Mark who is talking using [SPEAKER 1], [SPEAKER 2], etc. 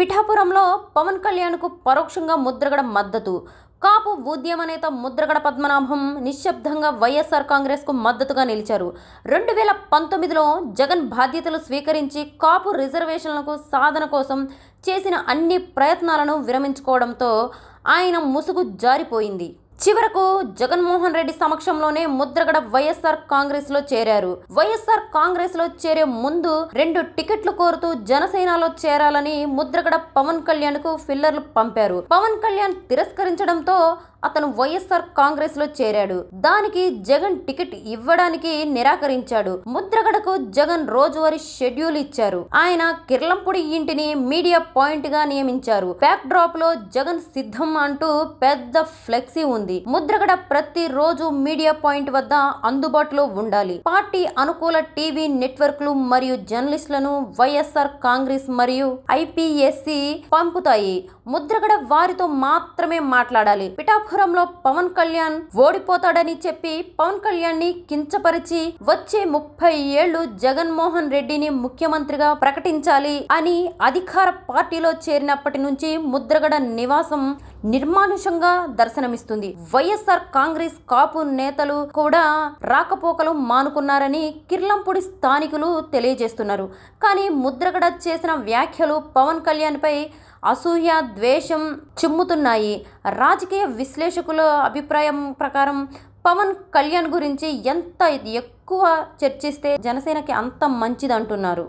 [SPEAKER 1] పిఠాపురంలో పవన్ కళ్యాణ్కు పరోక్షంగా ముద్రగడ మద్దతు. కాపు ఉద్యమ నేత ముద్రగడ పద్మనాభం నిశ్శబ్దంగా వైఎస్ఆర్ కాంగ్రెస్కు మద్దతుగా నిలిచారు. 2019లో జగన్ బాధ్యతలు స్వీకరించి కాపు రిజర్వేషన్లకు సాధన కోసం చేసిన అన్ని ప్రయత్నాలను విరమించుకోవడంతో ఆయన ముసుగు జారిపోయింది. చివరకు జగన్మోహన్ రెడ్డి సమక్షంలోనే ముద్రగడ వైఎస్ఆర్ కాంగ్రెస్ లో చేరారు. వైఎస్ఆర్ కాంగ్రెస్ లో చేరే ముందు 2 టికెట్లు కోరుతూ జనసేనలో చేరాలని ముద్రగడ పవన్ కళ్యాణ్ కు ఫిల్లర్లు పంపారు. పవన్ కళ్యాణ్ తిరస్కరించడంతో అతను వైఎస్ఆర్ కాంగ్రెస్ లో చేరాడు. దానికి జగన్ టికెట్ ఇవ్వడానికి నిరాకరించాడు. ముద్రగడకు జగన్ రోజువారీ షెడ్యూల్ ఇచ్చారు. ఆయన కిర్లంపూడి ఇంటిని మీడియా పాయింట్ గా నియమించారు. బ్యాక్ డ్రాప్ లో జగన్ సిద్ధం అంటూ పెద్ద ఫ్లెక్సీ ఉంది. ముద్రగడ ప్రతి రోజు మీడియా పాయింట్ వద్ద అందుబాటులో ఉండాలి. పార్టీ అనుకూల టీవీ నెట్వర్క్లు మరియు జర్నలిస్టులను వైఎస్ఆర్ కాంగ్రెస్ మరియు ఐపీఎస్సి పంపుతాయి. ముద్రగడ వారితో మాత్రమే మాట్లాడాలి. పిఠాపురంలో పవన్ కళ్యాణ్ ఓడిపోతాడని చెప్పి పవన్ కళ్యాణ్ ని కించపరిచి వచ్చే 30 ఏళ్లు జగన్మోహన్ రెడ్డిని ముఖ్యమంత్రిగా ప్రకటించాలి అని అధికార పార్టీలో చేరినప్పటి నుంచి ముద్రగడ నివాసం నిర్మానుషంగా దర్శనమిస్తుంది. వైఎస్ఆర్ కాంగ్రెస్ కాపు నేతలు కూడా రాకపోకలు మానుకున్నారని కిర్లంపూడి స్థానికులు తెలియజేస్తున్నారు. కానీ ముద్రగడ చేసిన వ్యాఖ్యలు పవన్ కళ్యాణ్ పై అసూయ, ద్వేషం చిమ్ముతున్నాయి. రాజకీయ విశ్లేషకుల అభిప్రాయం ప్రకారం పవన్ కళ్యాణ్ గురించి ఎంత ఎక్కువ చర్చిస్తే జనసేనకి అంత మంచిదంటున్నారు.